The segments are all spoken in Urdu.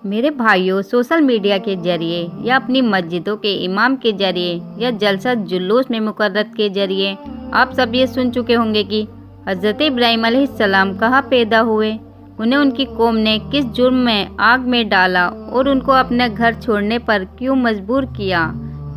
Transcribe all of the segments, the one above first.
میرے بھائیوں، سوشل میڈیا کے ذریعے یا اپنی مسجدوں کے امام کے ذریعے یا جلسہ جلوس میں مقررت کے ذریعے آپ سب یہ سن چکے ہوں گے کہ حضرت ابراہیم علیہ السلام کہاں پیدا ہوئے، انہیں ان کی قوم نے کس جرم میں آگ میں ڈالا اور ان کو اپنا گھر چھوڑنے پر کیوں مجبور کیا۔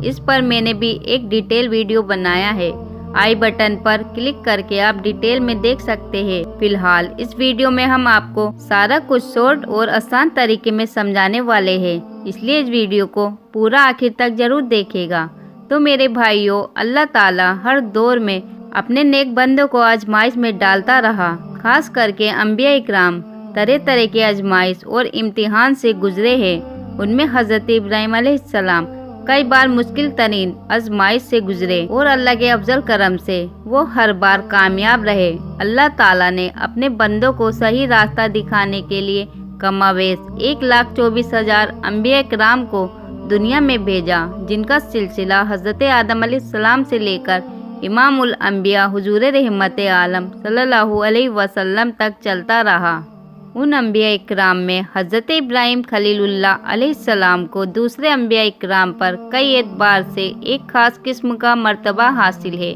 اس پر میں نے بھی ایک ڈیٹیل ویڈیو بنایا ہے، آئی بٹن پر کلک کر کے آپ ڈیٹیل میں دیکھ سکتے ہیں۔ فی الحال اس ویڈیو میں ہم آپ کو سارا کچھ شارٹ اور آسان طریقے میں سمجھانے والے ہیں، اس لیے اس ویڈیو کو پورا آخر تک ضرور دیکھے گا۔ تو میرے بھائیوں، اللہ تعالیٰ ہر دور میں اپنے نیک بندوں کو آزمائش میں ڈالتا رہا، خاص کر کے انبیاء اکرام طرح طرح کی آزمائش اور امتحان سے گزرے ہیں۔ ان میں حضرت ابراہیم علیہ السلام کئی بار مشکل ترین آزمائش سے گزرے اور اللہ کے افضل کرم سے وہ ہر بار کامیاب رہے۔ اللہ تعالیٰ نے اپنے بندوں کو صحیح راستہ دکھانے کے لیے کم و بیش 1,24,000 انبیاء کرام کو دنیا میں بھیجا، جن کا سلسلہ حضرت آدم علیہ السلام سے لے کر امام الانبیاء حضور رحمت عالم صلی اللہ علیہ وسلم تک چلتا رہا۔ ان انبیاء اکرام میں حضرت ابراہیم خلیل اللہ علیہ السلام کو دوسرے انبیاء اکرام پر کئی اعتبار سے ایک خاص قسم کا مرتبہ حاصل ہے۔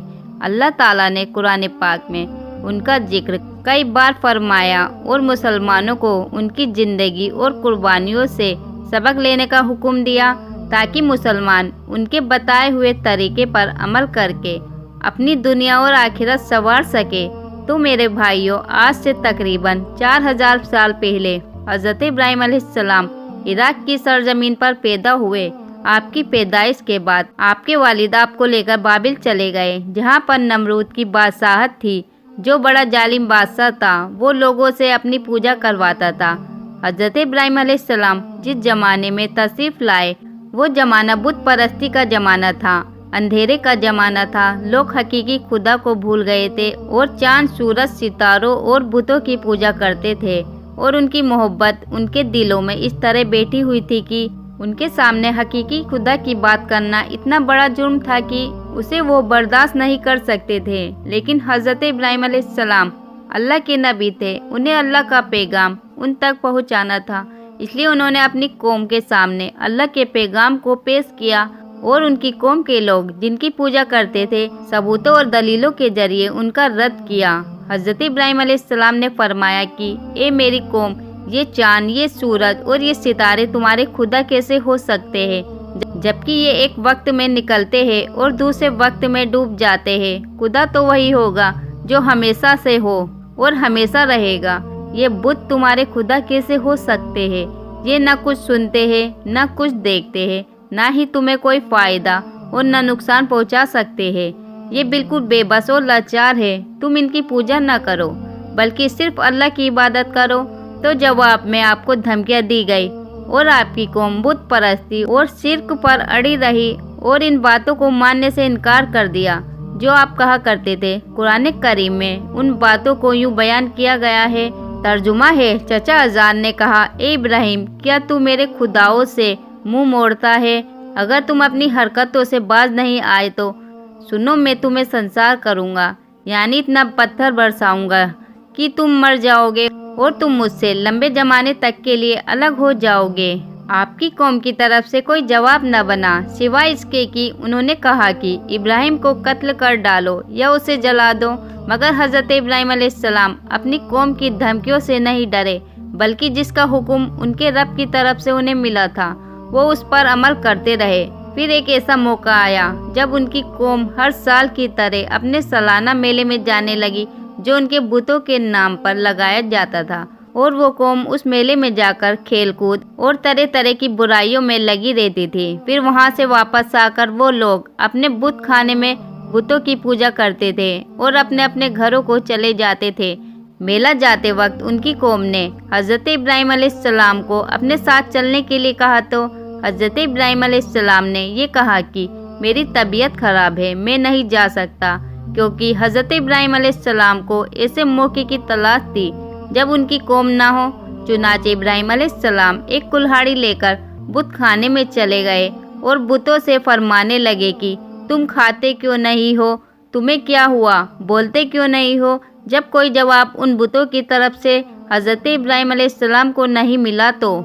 اللہ تعالیٰ نے قرآن پاک میں ان کا ذکر کئی بار فرمایا اور مسلمانوں کو ان کی زندگی اور قربانیوں سے سبق لینے کا حکم دیا تاکہ مسلمان ان کے بتائے ہوئے طریقے پر عمل کر کے اپنی دنیا اور آخرت سنوار سکے۔ تو میرے بھائیوں، آج سے تقریباً 4,000 سال پہلے حضرت ابراہیم علیہ السلام عراق کی سرزمین پر پیدا ہوئے۔ آپ کی پیدائش کے بعد آپ کے والد آپ کو لے کر بابل چلے گئے، جہاں پر نمرود کی بادشاہت تھی، جو بڑا ظالم بادشاہ تھا۔ وہ لوگوں سے اپنی پوجا کرواتا تھا۔ حضرت ابراہیم علیہ السلام جس زمانے میں تشریف لائے، وہ زمانہ بت پرستی کا زمانہ تھا، اندھیرے کا زمانہ تھا۔ لوگ حقیقی خدا کو بھول گئے تھے اور چاند، سورج، ستاروں اور بتوں کی پوجا کرتے تھے، اور ان کی محبت ان کے دلوں میں اس طرح بیٹھی ہوئی تھی کہ ان کے سامنے حقیقی خدا کی بات کرنا اتنا بڑا جرم تھا کہ اسے وہ برداشت نہیں کر سکتے تھے۔ لیکن حضرت ابراہیم علیہ السلام اللہ کے نبی تھے، انہیں اللہ کا پیغام ان تک پہنچانا تھا، اس لیے انہوں نے اپنی قوم کے سامنے اللہ کے پیغام کو پیش کیا، اور ان کی قوم کے لوگ جن کی پوجا کرتے تھے، ثبوتوں اور دلیلوں کے ذریعے ان کا رد کیا۔ حضرت ابراہیم علیہ السلام نے فرمایا کہ اے میری قوم، یہ چاند، یہ سورج اور یہ ستارے تمہارے خدا کیسے ہو سکتے ہیں، جبکہ یہ ایک وقت میں نکلتے ہیں اور دوسرے وقت میں ڈوب جاتے ہیں۔ خدا تو وہی ہوگا جو ہمیشہ سے ہو اور ہمیشہ رہے گا۔ یہ بت تمہارے خدا کیسے ہو سکتے ہیں؟ یہ نہ کچھ سنتے ہیں، نہ کچھ دیکھتے ہیں، نہ ہی تمہیں کوئی فائدہ اور نہ نقصان پہنچا سکتے ہیں۔ یہ بالکل بے بس اور لاچار ہے۔ تم ان کی پوجا نہ کرو بلکہ صرف اللہ کی عبادت کرو۔ تو جواب میں آپ کو دھمکیاں دی گئی اور آپ کی قوم بت پرستی اور شرک پر اڑی رہی اور ان باتوں کو ماننے سے انکار کر دیا جو آپ کہا کرتے تھے۔ قرآن کریم میں ان باتوں کو یوں بیان کیا گیا ہے، ترجمہ ہے، چچا ازار نے کہا، اے ابراہیم، کیا تو میرے خداؤں سے منہ موڑتا ہے؟ اگر تم اپنی حرکتوں سے باز نہیں آئے تو سنو، میں تمہیں سنسار کروں گا، یعنی اتنا پتھر برساؤں گا کہ تم مر جاؤ گے اور تم مجھ سے لمبے زمانے تک کے لیے الگ ہو جاؤ گے۔ آپ کی قوم کی طرف سے کوئی جواب نہ بنا سوائے اس کے کہ انہوں نے کہا کہ ابراہیم کو قتل کر ڈالو یا اسے جلا دو۔ مگر حضرت ابراہیم علیہ السلام اپنی قوم کی دھمکیوں سے نہیں ڈرے، بلکہ جس کا حکم ان کے رب کی طرف سے انہیں ملا تھا وہ اس پر عمل کرتے رہے۔ پھر ایک ایسا موقع آیا جب ان کی قوم ہر سال کی طرح اپنے سالانہ میلے میں جانے لگی جو ان کے بتوں کے نام پر لگایا جاتا تھا، اور وہ قوم اس میلے میں جا کر کھیل کود اور طرح طرح کی برائیوں میں لگی رہتی تھی۔ پھر وہاں سے واپس آ کر وہ لوگ اپنے بت خانے میں بتوں کی پوجا کرتے تھے اور اپنے اپنے گھروں کو چلے جاتے تھے۔ میلہ جاتے وقت ان کی قوم نے حضرت ابراہیم علیہ السلام کو اپنے ساتھ چلنے کے لیے کہا تو حضرت ابراہیم علیہ السلام نے یہ کہا کہ میری طبیعت خراب ہے، میں نہیں جا سکتا، کیونکہ حضرت ابراہیم علیہ السلام کو ایسے موقع کی تلاش تھی جب ان کی قوم نہ ہو۔ چنانچہ ابراہیم علیہ السلام ایک کلہاڑی لے کر بت خانے میں چلے گئے اور بتوں سے فرمانے لگے کہ تم کھاتے کیوں نہیں ہو؟ تمہیں کیا ہوا؟ بولتے کیوں نہیں ہو؟ جب کوئی جواب ان بتوں کی طرف سے حضرت ابراہیم علیہ السلام کو نہیں ملا تو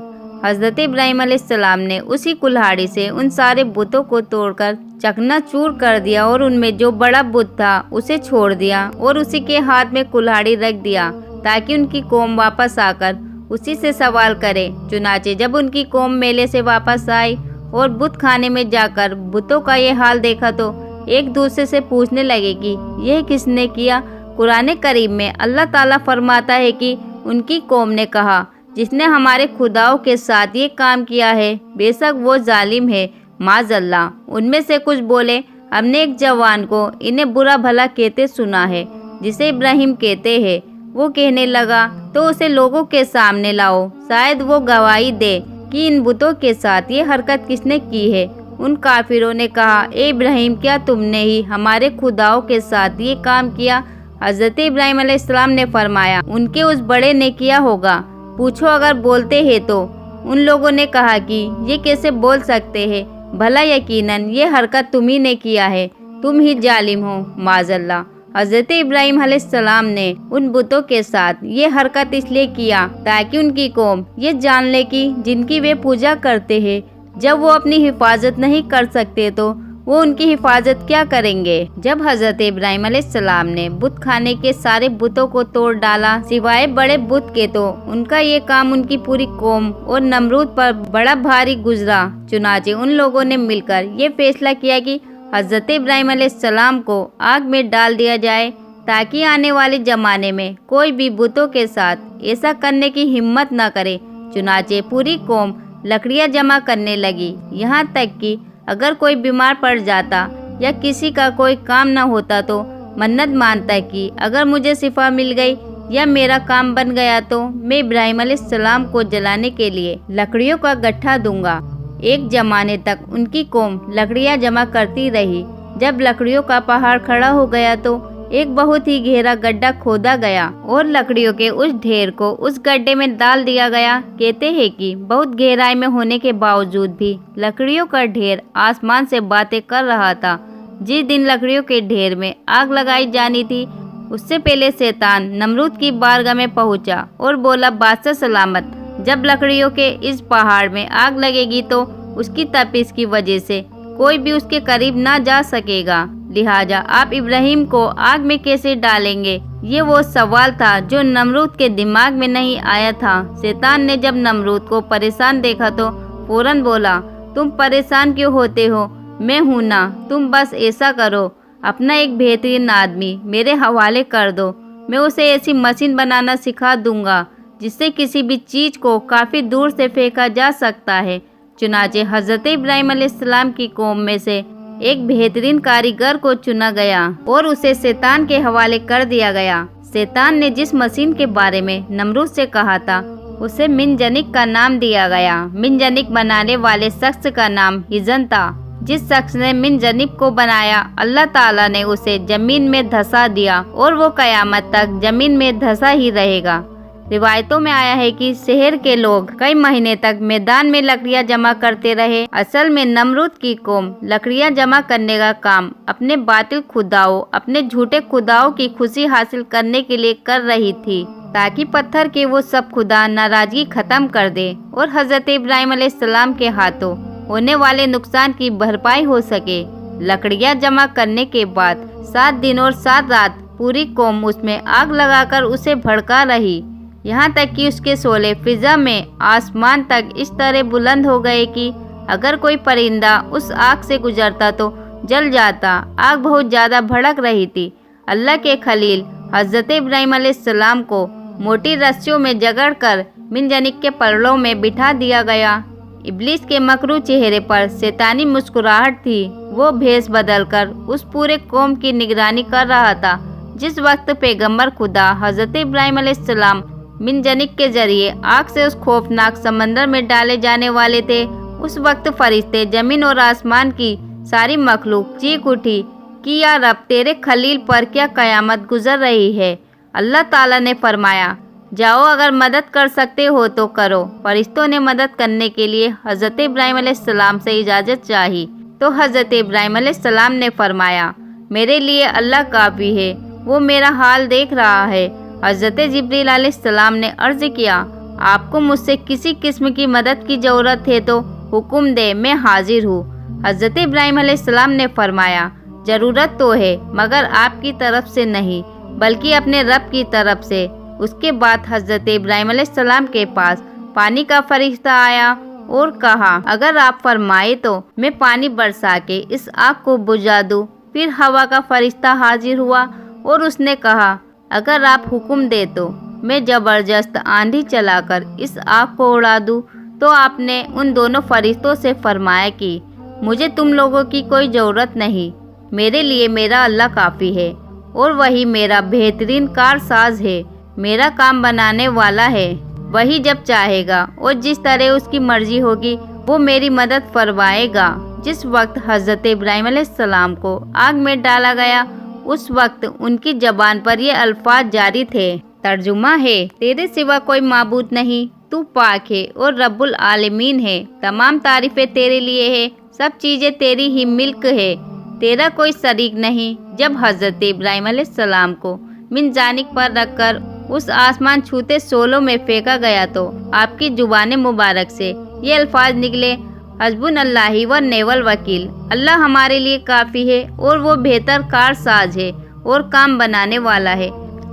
حضرت ابراہیم علیہ السلام نے اسی کلہاڑی سے ان سارے بتوں کو توڑ کر چکنا چور کر دیا اور ان میں جو بڑا بت تھا اسے چھوڑ دیا اور اسی کے ہاتھ میں کلہاڑی رکھ دیا تاکہ ان کی قوم واپس آ کر اسی سے سوال کرے۔ چنانچہ جب ان کی قوم میلے سے واپس آئی اور بت خانے میں جا کر بتوں کا یہ حال دیکھا تو ایک دوسرے سے پوچھنے لگے کہ یہ کس نے کیا۔ قرآن کریم میں اللہ تعالیٰ فرماتا ہے کہ ان کی قوم نے کہا، جس نے ہمارے خداؤں کے ساتھ یہ کام کیا ہے بے شک وہ ظالم ہے، معاذ اللہ۔ ان میں سے کچھ بولے، ہم نے ایک جوان کو انہیں برا بھلا کہتے سنا ہے جسے ابراہیم کہتے ہیں۔ وہ کہنے لگا تو اسے لوگوں کے سامنے لاؤ، شاید وہ گواہی دے کہ ان بتوں کے ساتھ یہ حرکت کس نے کی ہے۔ ان کافروں نے کہا، اے ابراہیم، کیا تم نے ہی ہمارے خداؤں کے ساتھ یہ کام کیا؟ حضرت ابراہیم علیہ السلام نے فرمایا، ان کے اس بڑے نے کیا ہوگا، پوچھو اگر بولتے ہیں تو۔ ان لوگوں نے کہا کہ یہ کیسے بول سکتے ہیں، بھلا یقیناً یہ حرکت تم ہی نے کیا ہے، تم ہی ظالم ہو، معاذ اللہ۔ حضرت ابراہیم علیہ السلام نے ان بتوں کے ساتھ یہ حرکت اس لیے کیا تاکہ ان کی قوم یہ جان لے کہ جن کی وہ پوجا کرتے ہیں جب وہ اپنی حفاظت نہیں کر سکتے تو وہ ان کی حفاظت کیا کریں گے۔ جب حضرت ابراہیم علیہ السلام نے بت خانے کے سارے بتوں کو توڑ ڈالا سوائے بڑے بت کے، تو ان کا یہ کام ان کی پوری قوم اور نمرود پر بڑا بھاری گزرا۔ چنانچہ ان لوگوں نے مل کر یہ فیصلہ کیا کہ حضرت ابراہیم علیہ السلام کو آگ میں ڈال دیا جائے تاکہ آنے والے زمانے میں کوئی بھی بتوں کے ساتھ ایسا کرنے کی ہمت نہ کرے۔ چنانچہ پوری قوم لکڑیاں جمع کرنے لگی، یہاں تک کہ اگر کوئی بیمار پڑ جاتا یا کسی کا کوئی کام نہ ہوتا تو منت مانتا کہ اگر مجھے شفا مل گئی یا میرا کام بن گیا تو میں ابراہیم علیہ السلام کو جلانے کے لیے لکڑیوں کا گٹھا دوں گا۔ ایک زمانے تک ان کی قوم لکڑیاں جمع کرتی رہی۔ جب لکڑیوں کا پہاڑ کھڑا ہو گیا تو ایک بہت ہی گہرا گڈھا کھودا گیا اور لکڑیوں کے اس ڈھیر کو اس گڈھے میں ڈال دیا گیا۔ کہتے ہیں کہ بہت گہرائی میں ہونے کے باوجود بھی لکڑیوں کا ڈھیر آسمان سے باتیں کر رہا تھا۔ جس دن لکڑیوں کے ڈھیر میں آگ لگائی جانی تھی اس سے پہلے شیطان نمرود کی بارگاہ میں پہنچا اور بولا، بادشاہ سلامت، جب لکڑیوں کے اس پہاڑ میں آگ لگے گی تو اس کی تپش کی وجہ سے کوئی بھی اس کے قریب نہ جا سکے گا، لہٰذا آپ ابراہیم کو آگ میں کیسے ڈالیں گے؟ یہ وہ سوال تھا جو نمرود کے دماغ میں نہیں آیا تھا۔ شیطان نے جب نمرود کو پریشان دیکھا تو فوراً بولا، تم پریشان کیوں ہوتے ہو؟ میں ہوں نا، تم بس ایسا کرو، اپنا ایک بہترین آدمی میرے حوالے کر دو، میں اسے ایسی مشین بنانا سکھا دوں گا جس سے کسی بھی چیز کو کافی دور سے پھینکا جا سکتا ہے۔ چنانچہ حضرت ابراہیم علیہ السلام کی قوم میں سے ایک بہترین کاریگر کو چنا گیا اور اسے شیطان کے حوالے کر دیا گیا۔ شیطان نے جس مشین کے بارے میں نمرود سے کہا تھا اسے منجنیق کا نام دیا گیا۔ منجنیق بنانے والے شخص کا نام ہیزن تھا۔ جس شخص نے منجنیق کو بنایا اللہ تعالیٰ نے اسے زمین میں دھسا دیا اور وہ قیامت تک زمین میں دھسا ہی رہے گا۔ روایتوں میں آیا ہے کہ شہر کے لوگ کئی مہینے تک میدان میں لکڑیاں جمع کرتے رہے۔ اصل میں نمرود کی قوم لکڑیاں جمع کرنے کا کام اپنے باطل خداؤں، اپنے جھوٹے خداؤں کی خوشی حاصل کرنے کے لیے کر رہی تھی تاکہ پتھر کے وہ سب خدا ناراضگی ختم کر دے اور حضرت ابراہیم علیہ السلام کے ہاتھوں ہونے والے نقصان کی بھرپائی ہو سکے۔ لکڑیاں جمع کرنے کے بعد 7 دن اور 7 رات پوری قوم اس میں آگ لگا کر اسے بھڑکا رہی، یہاں تک کہ اس کے شعلے فضا میں آسمان تک اس طرح بلند ہو گئے کہ اگر کوئی پرندہ اس آگ سے گزرتا تو جل جاتا۔ آگ بہت زیادہ بھڑک رہی تھی۔ اللہ کے خلیل حضرت ابراہیم علیہ السلام کو موٹی رسیوں میں جگڑ کر منجنیق کے پلڑوں میں بٹھا دیا گیا۔ ابلیس کے مکروہ چہرے پر شیطانی مسکراہٹ تھی۔ وہ بھیس بدل کر اس پورے قوم کی نگرانی کر رہا تھا۔ جس وقت پیغمبر خدا حضرت ابراہیم علیہ السلام منجنیق کے ذریعے آگ سے اس خوفناک سمندر میں ڈالے جانے والے تھے، اس وقت فرشتے، زمین اور آسمان کی ساری مخلوق چیخ اٹھی کہ یا رب، تیرے خلیل پر کیا قیامت گزر رہی ہے۔ اللہ تعالیٰ نے فرمایا، جاؤ، اگر مدد کر سکتے ہو تو کرو۔ فرشتوں نے مدد کرنے کے لیے حضرت ابراہیم علیہ السلام سے اجازت چاہی تو حضرت ابراہیم علیہ السلام نے فرمایا، میرے لیے اللہ کافی ہے، وہ میرا حال دیکھ رہا ہے۔ حضرت جبریل علیہ السلام نے عرض کیا، آپ کو مجھ سے کسی قسم کی مدد کی ضرورت ہے تو حکم دے، میں حاضر ہوں۔ حضرت ابراہیم علیہ السلام نے فرمایا، ضرورت تو ہے مگر آپ کی طرف سے نہیں بلکہ اپنے رب کی طرف سے۔ اس کے بعد حضرت ابراہیم علیہ السلام کے پاس پانی کا فرشتہ آیا اور کہا، اگر آپ فرمائے تو میں پانی برسا کے اس آگ کو بجھا دوں۔ پھر ہوا کا فرشتہ حاضر ہوا اور اس نے کہا، اگر آپ حکم دے تو میں زبردست آندھی چلا کر اس آگ کو اڑا دوں۔ تو آپ نے ان دونوں فرشتوں سے فرمایا کہ مجھے تم لوگوں کی کوئی ضرورت نہیں، میرے لیے میرا اللہ کافی ہے اور وہی میرا بہترین کارساز ہے، میرا کام بنانے والا ہے۔ وہی جب چاہے گا اور جس طرح اس کی مرضی ہوگی وہ میری مدد فرمائے گا۔ جس وقت حضرت ابراہیم علیہ السلام کو آگ میں ڈالا گیا اس وقت ان کی زبان پر یہ الفاظ جاری تھے۔ ترجمہ ہے، تیرے سوا کوئی معبود نہیں، تو پاک ہے اور رب العالمین ہے، تمام تعریفیں تیرے لیے ہے، سب چیزیں تیری ہی ملک ہے، تیرا کوئی شریک نہیں۔ جب حضرت ابراہیم علیہ السلام کو منجانب پر رکھ کر اس آسمان چھوتے شعلوں میں پھینکا گیا تو آپ کی زبان مبارک سے یہ الفاظ نکلے، حسبنا اللہ و نعم الوکیل، اللہ ہمارے لیے کافی ہے اور وہ بہتر کارساز ہے اور کام بنانے والا ہے۔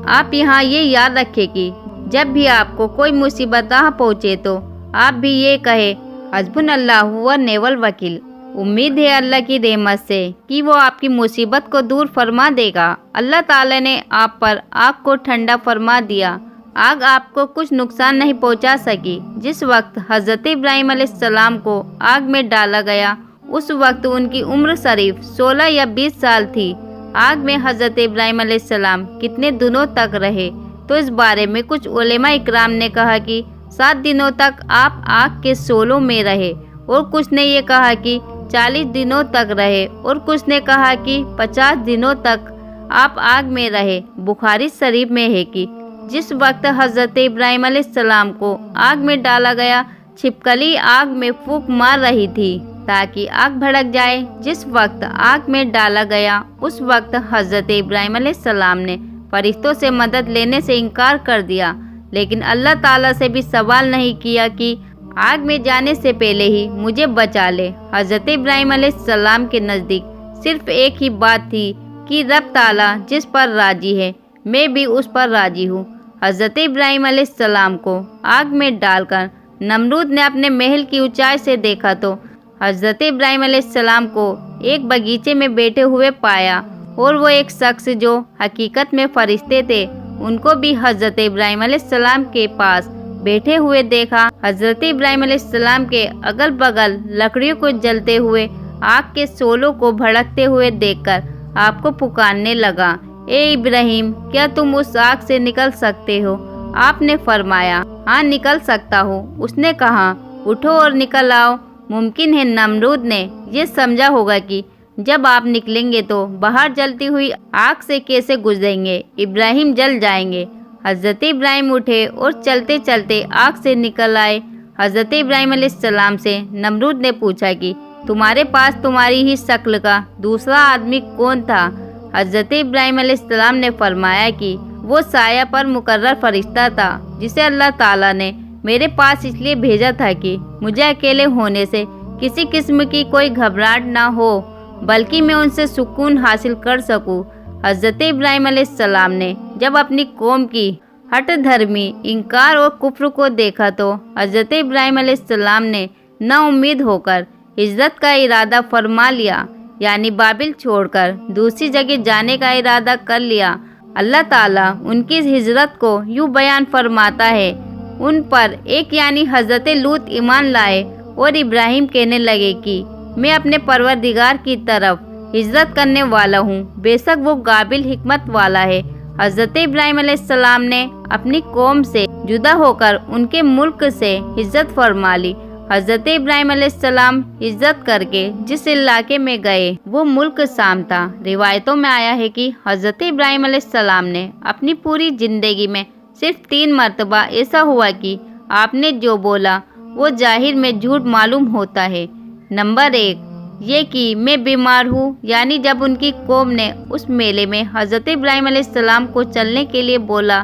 آپ یہاں یہ یاد رکھیں کہ جب بھی آپ کو کوئی مصیبت پہنچے تو آپ بھی یہ کہے، حسبنا اللہ و نعم الوکیل۔ امید ہے اللہ کی رحمت سے کہ وہ آپ کی مصیبت کو دور فرما دے گا۔ اللہ تعالیٰ نے آپ پر آگ کو ٹھنڈا فرما دیا، آگ آپ کو کچھ نقصان نہیں پہنچا سکی۔ جس وقت حضرت ابراہیم علیہ السلام کو آگ میں ڈالا گیا اس وقت ان کی عمر صرف 16 یا 20 سال تھی۔ آگ میں حضرت ابراہیم علیہ السلام کتنے دنوں تک رہے تو اس بارے میں کچھ علماء اکرام نے کہا کہ 7 دنوں تک آپ آگ کے شعلوں میں رہے، اور کچھ نے یہ کہا کہ 40 دنوں تک رہے، اور کچھ نے کہا کہ 50 دنوں تک آپ آگ میں رہے۔ بخاری شریف میں ہے کہ جس وقت حضرت ابراہیم علیہ السلام کو آگ میں ڈالا گیا چھپکلی آگ میں پھونک مار رہی تھی تاکہ آگ بھڑک جائے۔ جس وقت آگ میں ڈالا گیا اس وقت حضرت ابراہیم علیہ السلام نے فرشتوں سے مدد لینے سے انکار کر دیا، لیکن اللہ تعالیٰ سے بھی سوال نہیں کیا کہ آگ میں جانے سے پہلے ہی مجھے بچا لے۔ حضرت ابراہیم علیہ السلام کے نزدیک صرف ایک ہی بات تھی کہ رب تعالیٰ جس پر راضی ہے میں بھی اس پر راضی ہوں۔ حضرت ابراہیم علیہ السلام کو آگ میں ڈال کر نمرود نے اپنے محل کی اونچائی سے دیکھا تو حضرت ابراہیم علیہ السلام کو ایک باغیچے میں بیٹھے ہوئے پایا، اور وہ ایک شخص جو حقیقت میں فرشتے تھے ان کو بھی حضرت ابراہیم علیہ السلام کے پاس بیٹھے ہوئے دیکھا۔ حضرت ابراہیم علیہ السلام کے اگل بغل لکڑیوں کو جلتے ہوئے آگ کے شعلوں کو بھڑکتے ہوئے دیکھ کر آپ کو پکارنے لگا، اے ابراہیم، کیا تم اس آگ سے نکل سکتے ہو؟ آپ نے فرمایا، ہاں نکل سکتا ہوں۔ اس نے کہا، اٹھو اور نکل آؤ۔ ممکن ہے نمرود نے یہ سمجھا ہوگا کہ جب آپ نکلیں گے تو باہر جلتی ہوئی آگ سے کیسے گزریں گے، ابراہیم جل جائیں گے۔ حضرت ابراہیم اٹھے اور چلتے چلتے آگ سے نکل آئے۔ حضرت ابراہیم علیہ السلام سے نمرود نے پوچھا کہ تمہارے پاس تمہاری ہی شکل کا دوسرا آدمی کون تھا؟ حضرت ابراہیم علیہ السلام نے فرمایا کہ وہ سایہ پر مقرر فرشتہ تھا جسے اللہ تعالیٰ نے میرے پاس اس لیے بھیجا تھا کہ مجھے اکیلے ہونے سے کسی قسم کی کوئی گھبراہٹ نہ ہو بلکہ میں ان سے سکون حاصل کر سکوں۔ حضرت ابراہیم علیہ السلام نے جب اپنی قوم کی ہٹ دھرمی انکار اور کفر کو دیکھا تو حضرت ابراہیم علیہ السلام نے نا امید ہو کر ہجرت کا ارادہ فرما لیا، یعنی بابل چھوڑ کر دوسری جگہ جانے کا ارادہ کر لیا۔ اللہ تعالیٰ ان کی ہجرت کو یوں بیان فرماتا ہے، ان پر ایک یعنی حضرت لوط ایمان لائے اور ابراہیم کہنے لگے کہ میں اپنے پروردگار کی طرف ہجرت کرنے والا ہوں، بے شک وہ قابل حکمت والا ہے۔ حضرت ابراہیم علیہ السلام نے اپنی قوم سے جدا ہو کر ان کے ملک سے ہجرت فرما لی۔ حضرت ابراہیم علیہ السلام ہجرت کر کے جس علاقے میں گئے وہ ملک شام تھا۔ روایتوں میں آیا ہے کہ حضرت ابراہیم علیہ السلام نے اپنی پوری زندگی میں صرف 3 مرتبہ ایسا ہوا کہ آپ نے جو بولا وہ ظاہر میں جھوٹ معلوم ہوتا ہے۔ نمبر 1 یہ کہ میں بیمار ہوں، یعنی جب ان کی قوم نے اس میلے میں حضرت ابراہیم علیہ السلام کو چلنے کے لیے بولا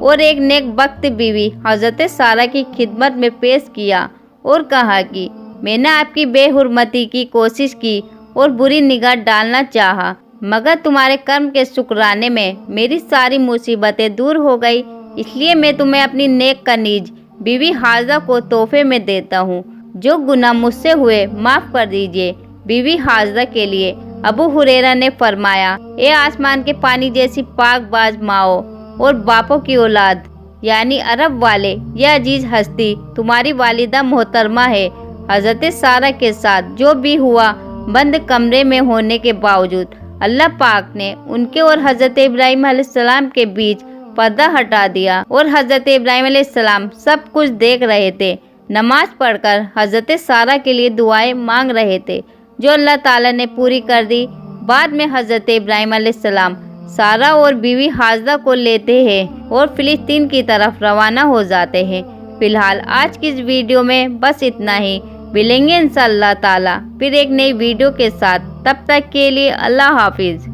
اور ایک نیک بخت بیوی حضرت سارہ کی خدمت میں پیش کیا اور کہا کہ میں نے آپ کی بے حرمتی کی کوشش کی اور بری نگاہ ڈالنا چاہا، مگر تمہارے کرم کے شکرانے میں میری ساری مصیبتیں دور ہو گئی، اس لیے میں تمہیں اپنی نیک کنیز بیوی حاضرہ کو تحفے میں دیتا ہوں، جو گناہ مجھ سے ہوئے معاف کر دیجیے۔ بیوی حاضرہ کے لیے ابو ہریرہ نے فرمایا، اے آسمان کے پانی جیسی پاک باز ماؤں اور باپوں کی اولاد، یعنی عرب والے، یہ عزیز ہستی تمہاری والدہ محترمہ ہے۔ حضرت سارہ کے ساتھ جو بھی ہوا، بند کمرے میں ہونے کے باوجود اللہ پاک نے ان کے اور حضرت ابراہیم علیہ السلام کے بیچ پردہ ہٹا دیا، اور حضرت ابراہیم علیہ السلام سب کچھ دیکھ رہے تھے، نماز پڑھ کر حضرت سارہ کے لیے دعائیں مانگ رہے تھے، جو اللہ تعالیٰ نے پوری کر دی۔ بعد میں حضرت ابراہیم علیہ السلام سارہ اور بیوی حاضرہ کو لیتے ہیں اور فلسطین کی طرف روانہ ہو جاتے ہیں۔ فی الحال آج کی اس ویڈیو میں بس اتنا ہی، ملیں گے انشاءاللہ تعالیٰ پھر ایک نئی ویڈیو کے ساتھ، تب تک کے لیے اللہ حافظ۔